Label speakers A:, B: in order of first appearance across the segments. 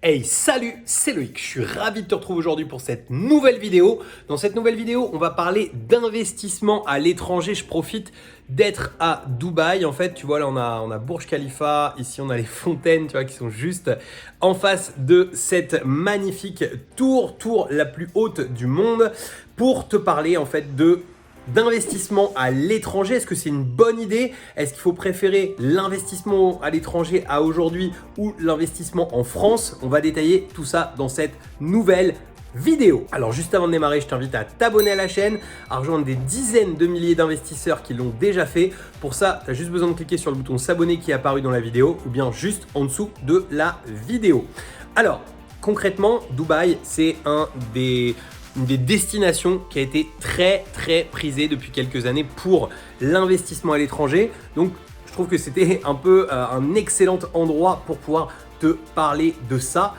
A: Hey, salut, c'est Loïc, je suis ravi de te retrouver aujourd'hui pour cette nouvelle vidéo. Dans cette nouvelle vidéo, on va parler d'investissement à l'étranger. Je profite d'être à Dubaï. En fait, tu vois, là, on a Burj Khalifa, ici on a les fontaines, tu vois, qui sont juste en face de cette magnifique tour la plus haute du monde, pour te parler en fait d'investissement à l'étranger. Est-ce que c'est une bonne idée? Est-ce qu'il faut préférer l'investissement à l'étranger à aujourd'hui ou l'investissement en France? On va détailler tout ça dans cette nouvelle vidéo. Alors juste avant de démarrer, je t'invite à t'abonner à la chaîne, à rejoindre des dizaines de milliers d'investisseurs qui l'ont déjà fait. Pour ça, tu as juste besoin de cliquer sur le bouton s'abonner qui est apparu dans la vidéo ou bien juste en dessous de la vidéo. Alors, concrètement, Dubaï, c'est une des destinations qui a été très prisée depuis quelques années pour l'investissement à l'étranger. Donc je trouve que c'était un peu un excellent endroit pour pouvoir te parler de ça.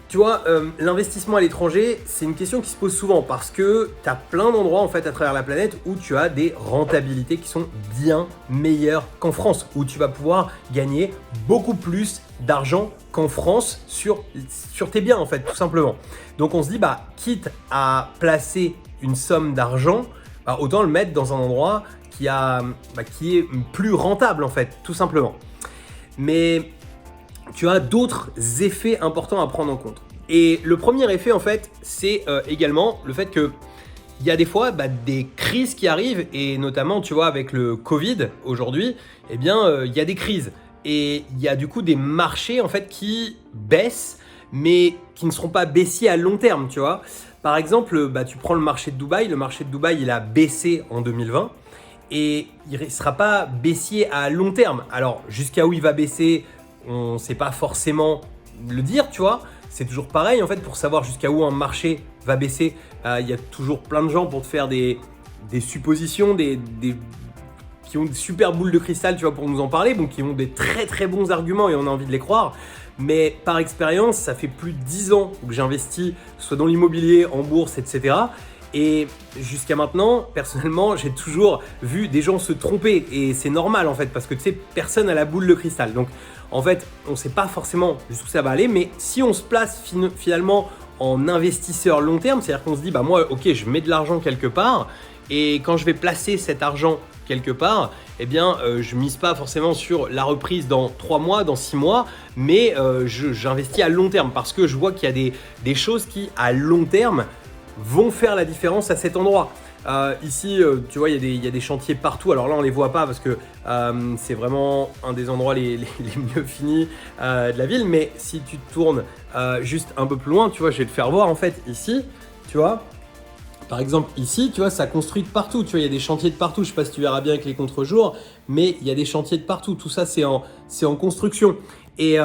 A: Tu vois, l'investissement à l'étranger, c'est une question qui se pose souvent parce que tu as plein d'endroits en fait à travers la planète où tu as des rentabilités qui sont bien meilleures qu'en France, où tu vas pouvoir gagner beaucoup plus d'argent qu'en France sur tes biens en fait, tout simplement. Donc on se dit, quitte à placer une somme d'argent, autant le mettre dans un endroit qui est plus rentable en fait, tout simplement. Mais tu as d'autres effets importants à prendre en compte. Et le premier effet, en fait, c'est également le fait qu'il y a des fois des crises qui arrivent, et notamment, tu vois, avec le Covid aujourd'hui, il y a des crises. Et il y a du coup des marchés, en fait, qui baissent, mais qui ne seront pas baissiers à long terme, tu vois. Par exemple, tu prends le marché de Dubaï. Le marché de Dubaï, il a baissé en 2020. Et il ne sera pas baissier à long terme. Alors, jusqu'à où il va baisser, on ne sait pas forcément le dire, tu vois. C'est toujours pareil, en fait, pour savoir jusqu'à où un marché va baisser. Il y a toujours plein de gens pour te faire des suppositions, qui ont des super boules de cristal, tu vois, pour nous en parler, donc qui ont des très bons arguments et on a envie de les croire. Mais par expérience, ça fait plus de 10 ans que j'investis, soit dans l'immobilier, en bourse, etc. Et jusqu'à maintenant, personnellement, j'ai toujours vu des gens se tromper. Et c'est normal en fait, parce que tu sais, personne n'a la boule de cristal. Donc en fait, on ne sait pas forcément jusqu'où ça va aller. Mais si on se place finalement en investisseur long terme, c'est-à-dire qu'on se dit, moi, ok, je mets de l'argent quelque part. Et quand je vais placer cet argent quelque part, je mise pas forcément sur la reprise dans 3 mois, dans 6 mois, mais j'investis à long terme parce que je vois qu'il y a des choses qui, à long terme, vont faire la différence à cet endroit. Ici, tu vois, il y a des chantiers partout. Alors là, on les voit pas parce que c'est vraiment un des endroits les mieux finis de la ville. Mais si tu te tournes juste un peu plus loin, tu vois, je vais te faire voir en fait ici, tu vois. Par exemple, ici, tu vois, ça construit de partout. Tu vois, il y a des chantiers de partout. Je sais pas si tu verras bien avec les contre-jours, mais il y a des chantiers de partout. Tout ça, c'est en construction. Et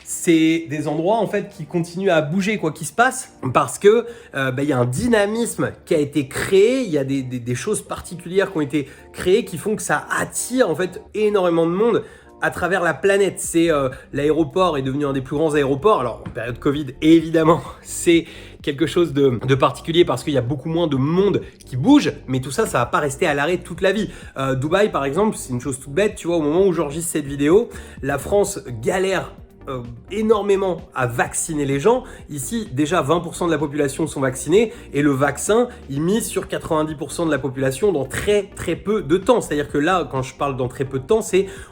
A: c'est des endroits en fait qui continuent à bouger, quoi qu'il se passe, parce que il y a un dynamisme qui a été créé. Il y a des choses particulières qui ont été créées qui font que ça attire en fait énormément de monde à travers la planète. C'est l'aéroport est devenu un des plus grands aéroports. Alors en période Covid, évidemment, c'est quelque chose de particulier parce qu'il y a beaucoup moins de monde qui bouge, mais tout ça, ça va pas rester à l'arrêt toute la vie. Dubaï, par exemple, c'est une chose toute bête, tu vois, au moment où j'enregistre cette vidéo, la France galère énormément à vacciner les gens. Ici, déjà 20% de la population sont vaccinés et le vaccin, il mise sur 90% de la population dans très peu de temps. C'est-à-dire que là, quand je parle dans très peu de temps,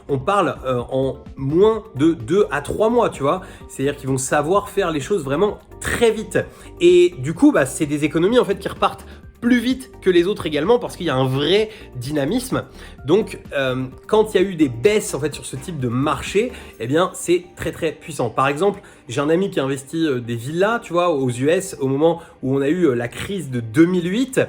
A: on parle en moins de 2 à 3 mois, tu vois. C'est-à-dire qu'ils vont savoir faire les choses vraiment très vite. Et du coup, c'est des économies en fait qui repartent plus vite que les autres également parce qu'il y a un vrai dynamisme. Donc quand il y a eu des baisses en fait sur ce type de marché, c'est très puissant. Par exemple, j'ai un ami qui a investi des villas, tu vois, aux US au moment où on a eu la crise de 2008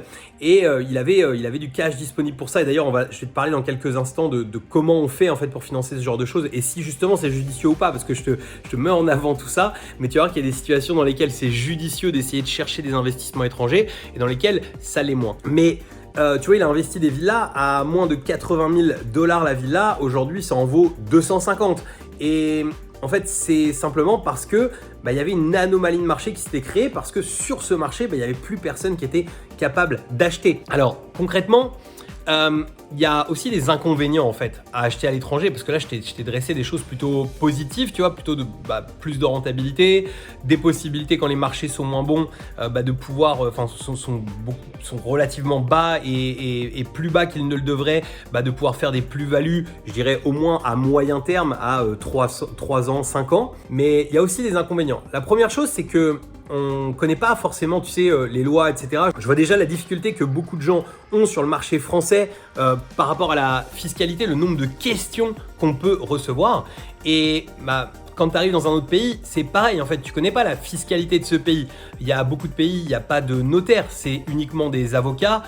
A: et il avait du cash disponible pour ça. Et d'ailleurs, je vais te parler dans quelques instants de comment on fait en fait pour financer ce genre de choses et si justement c'est judicieux ou pas, parce que je te mets en avant tout ça. Mais tu vas voir qu'il y a des situations dans lesquelles c'est judicieux d'essayer de chercher des investissements étrangers et dans lesquelles ça l'est moins. Mais tu vois, il a investi des villas à moins de 80 000 $ la villa. Aujourd'hui, ça en vaut 250. Et en fait, c'est simplement parce que il y avait une anomalie de marché qui s'était créée parce que sur ce marché, il n'y avait plus personne qui était capable d'acheter. Alors concrètement, il y a aussi des inconvénients en fait à acheter à l'étranger, parce que là je t'ai dressé des choses plutôt positives, tu vois, plutôt de plus de rentabilité, des possibilités quand les marchés sont moins bons, de pouvoir, sont relativement bas et plus bas qu'ils ne le devraient, de pouvoir faire des plus-values, je dirais au moins à moyen terme, à 3 ans, 5 ans. Mais il y a aussi des inconvénients. La première chose, c'est que on connaît pas forcément, tu sais, les lois, etc. Je vois déjà la difficulté que beaucoup de gens ont sur le marché français par rapport à la fiscalité, le nombre de questions qu'on peut recevoir. Et quand tu arrives dans un autre pays, c'est pareil en fait, tu connais pas la fiscalité de ce pays. Il y a beaucoup de pays, il n'y a pas de notaire, c'est uniquement des avocats,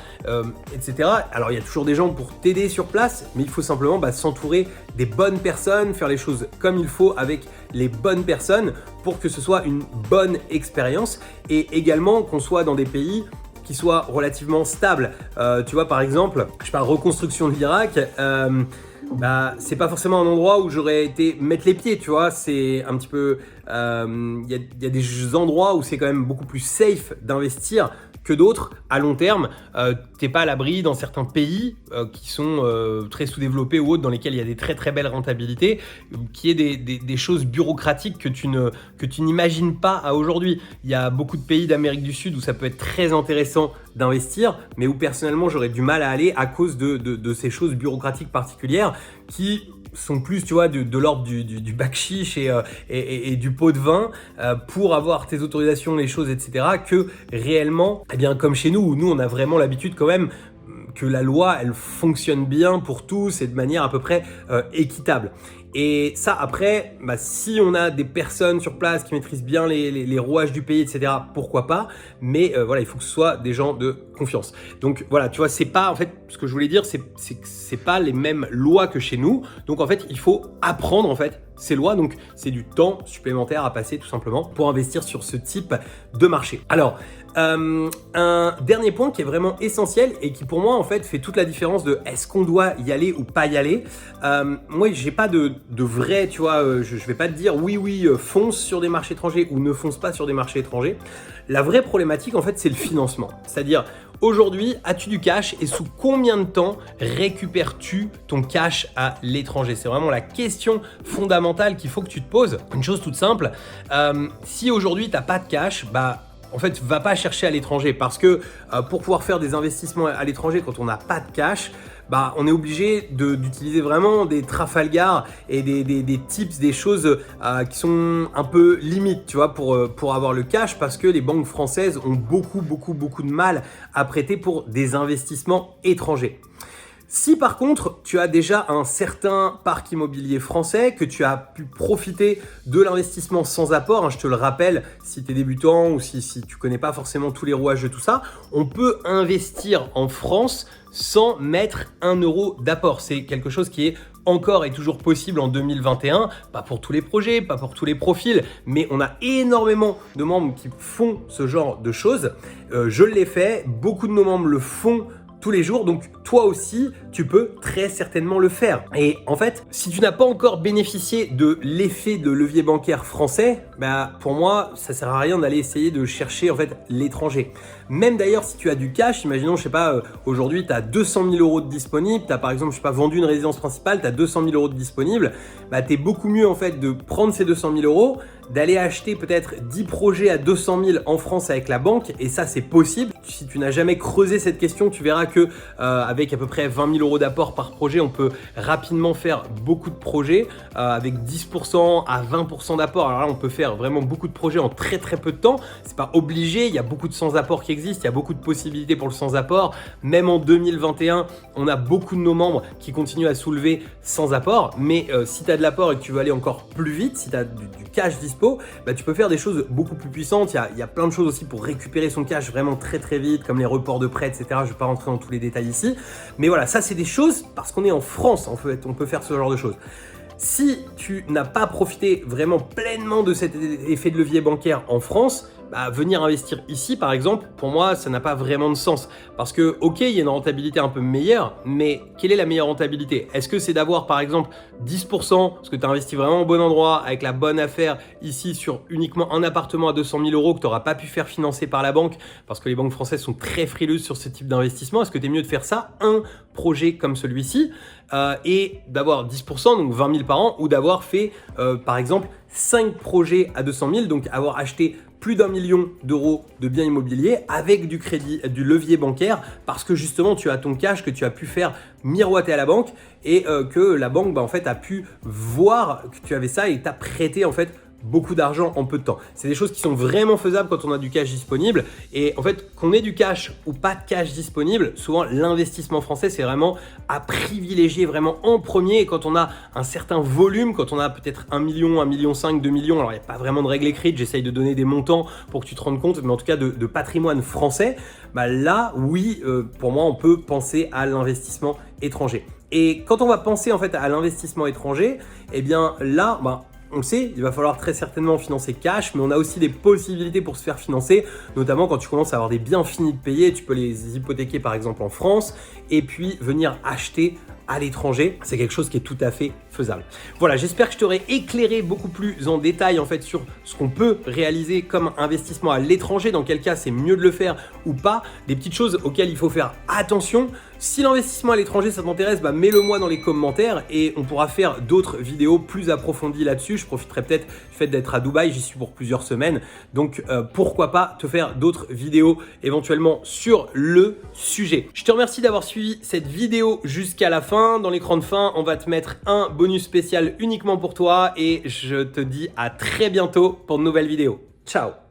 A: etc. Alors il y a toujours des gens pour t'aider sur place, mais il faut simplement s'entourer des bonnes personnes, faire les choses comme il faut avec les bonnes personnes pour que ce soit une bonne expérience et également qu'on soit dans des pays qui soient relativement stables. Tu vois par exemple, je parle reconstruction de l'Irak, c'est pas forcément un endroit où j'aurais été mettre les pieds, tu vois, c'est un petit peu, y a des endroits où c'est quand même beaucoup plus safe d'investir que d'autres à long terme. T'es pas à l'abri dans certains pays qui sont très sous-développés ou autres, dans lesquels il y a des très très belles rentabilités, qui est des choses bureaucratiques que tu n'imagines pas à aujourd'hui. Il y a beaucoup de pays d'Amérique du Sud où ça peut être très intéressant d'investir, mais où personnellement j'aurais du mal à aller à cause de ces choses bureaucratiques particulières qui sont plus, tu vois, de l'ordre du bac chiche et du pot de vin pour avoir tes autorisations, les choses, etc. que réellement, eh bien, comme chez nous, où nous, on a vraiment l'habitude quand même que la loi, elle fonctionne bien pour tous et de manière à peu près équitable. Et ça, après, si on a des personnes sur place qui maîtrisent bien les rouages du pays, etc., pourquoi pas. Mais voilà, il faut que ce soit des gens de confiance. Donc voilà, tu vois, c'est pas, en fait, ce que je voulais dire, c'est que c'est pas les mêmes lois que chez nous. Donc en fait, il faut apprendre, en fait, ces lois. Donc c'est du temps supplémentaire à passer, tout simplement, pour investir sur ce type de marché. Alors, un dernier point qui est vraiment essentiel et qui pour moi en fait fait toute la différence de est-ce qu'on doit y aller ou pas y aller. Moi j'ai pas de vrai, tu vois, je vais pas te dire oui fonce sur des marchés étrangers ou ne fonce pas sur des marchés étrangers. La vraie problématique en fait c'est le financement, c'est-à-dire aujourd'hui as-tu du cash et sous combien de temps récupères-tu ton cash à l'étranger? C'est vraiment la question fondamentale qu'il faut que tu te poses. Une chose toute simple, si aujourd'hui t'as pas de cash, en fait, va pas chercher à l'étranger parce que pour pouvoir faire des investissements à l'étranger quand on n'a pas de cash, on est obligé d'utiliser vraiment des Trafalgar et des tips, des choses qui sont un peu limites, tu vois, pour avoir le cash parce que les banques françaises ont beaucoup de mal à prêter pour des investissements étrangers. Si par contre, tu as déjà un certain parc immobilier français, que tu as pu profiter de l'investissement sans apport, je te le rappelle, si tu es débutant ou si tu connais pas forcément tous les rouages de tout ça, on peut investir en France sans mettre 1 euro d'apport. C'est quelque chose qui est encore et toujours possible en 2021, pas pour tous les projets, pas pour tous les profils, mais on a énormément de membres qui font ce genre de choses. Je l'ai fait, beaucoup de nos membres le font tous les jours, donc toi aussi tu peux très certainement le faire. Et en fait, si tu n'as pas encore bénéficié de l'effet de levier bancaire français, pour moi ça sert à rien d'aller essayer de chercher en fait l'étranger. Même d'ailleurs si tu as du cash, imaginons je sais pas, aujourd'hui tu as 200 000 euros de disponible, tu as par exemple je sais pas vendu une résidence principale, tu as 200 000 euros de disponible, tu es beaucoup mieux en fait de prendre ces 200 000 euros, d'aller acheter peut-être 10 projets à 200 000 en France avec la banque, et ça c'est possible. Si tu n'as jamais creusé cette question, tu verras que avec à peu près 20 000 euros d'apport par projet, on peut rapidement faire beaucoup de projets avec 10% à 20% d'apport. Alors là, on peut faire vraiment beaucoup de projets en très peu de temps. C'est pas obligé, il y a beaucoup de sans-apport qui existent, il y a beaucoup de possibilités pour le sans-apport. Même en 2021, on a beaucoup de nos membres qui continuent à soulever sans apport. Mais si tu as de l'apport et que tu veux aller encore plus vite, si tu as du cash dispo, tu peux faire des choses beaucoup plus puissantes. Il y a plein de choses aussi pour récupérer son cash vraiment très vite, comme les reports de prêts, etc. Je ne vais pas rentrer dans tous les détails ici. Mais voilà, ça c'est des choses, parce qu'on est en France, en fait, on peut faire ce genre de choses. Si tu n'as pas profité vraiment pleinement de cet effet de levier bancaire en France, venir investir ici, par exemple, pour moi, ça n'a pas vraiment de sens. Parce que, ok, il y a une rentabilité un peu meilleure, mais quelle est la meilleure rentabilité? Est-ce que c'est d'avoir, par exemple, 10%, parce que tu as investi vraiment au bon endroit, avec la bonne affaire, ici, sur uniquement un appartement à 200 000 € que tu n'auras pas pu faire financer par la banque, parce que les banques françaises sont très frileuses sur ce type d'investissement. Est-ce que tu es mieux de faire ça, un projet comme celui-ci, et d'avoir 10%, donc 20 000 par an, ou d'avoir fait, par exemple, 5 projets à 200 000, donc avoir acheté plus d'1 million d'euros de biens immobiliers avec du crédit, du levier bancaire, parce que justement tu as ton cash que tu as pu faire miroiter à la banque et que la banque en fait a pu voir que tu avais ça et t'a prêté en fait beaucoup d'argent en peu de temps. C'est des choses qui sont vraiment faisables quand on a du cash disponible. Et en fait, qu'on ait du cash ou pas de cash disponible, souvent l'investissement français, c'est vraiment à privilégier vraiment en premier. Et quand on a un certain volume, quand on a peut-être 1 million, 1,5 million, 2 millions, alors il n'y a pas vraiment de règle écrite, j'essaye de donner des montants pour que tu te rendes compte, mais en tout cas de patrimoine français, là, oui, pour moi, on peut penser à l'investissement étranger. Et quand on va penser en fait à l'investissement étranger, eh bien là, on le sait, il va falloir très certainement financer cash, mais on a aussi des possibilités pour se faire financer, notamment quand tu commences à avoir des biens finis de payer, tu peux les hypothéquer par exemple en France, et puis venir acheter à l'étranger. C'est quelque chose qui est tout à fait faisable. Voilà, j'espère que je t'aurai éclairé beaucoup plus en détail en fait sur ce qu'on peut réaliser comme investissement à l'étranger, dans quel cas c'est mieux de le faire ou pas, des petites choses auxquelles il faut faire attention. Si l'investissement à l'étranger ça t'intéresse, mets-le moi dans les commentaires et on pourra faire d'autres vidéos plus approfondies là-dessus. Je profiterai peut-être du fait d'être à Dubaï, j'y suis pour plusieurs semaines, donc pourquoi pas te faire d'autres vidéos éventuellement sur le sujet. Je te remercie d'avoir suivi cette vidéo jusqu'à la fin. Dans l'écran de fin, on va te mettre un bonus spécial uniquement pour toi et je te dis à très bientôt pour de nouvelles vidéos. Ciao!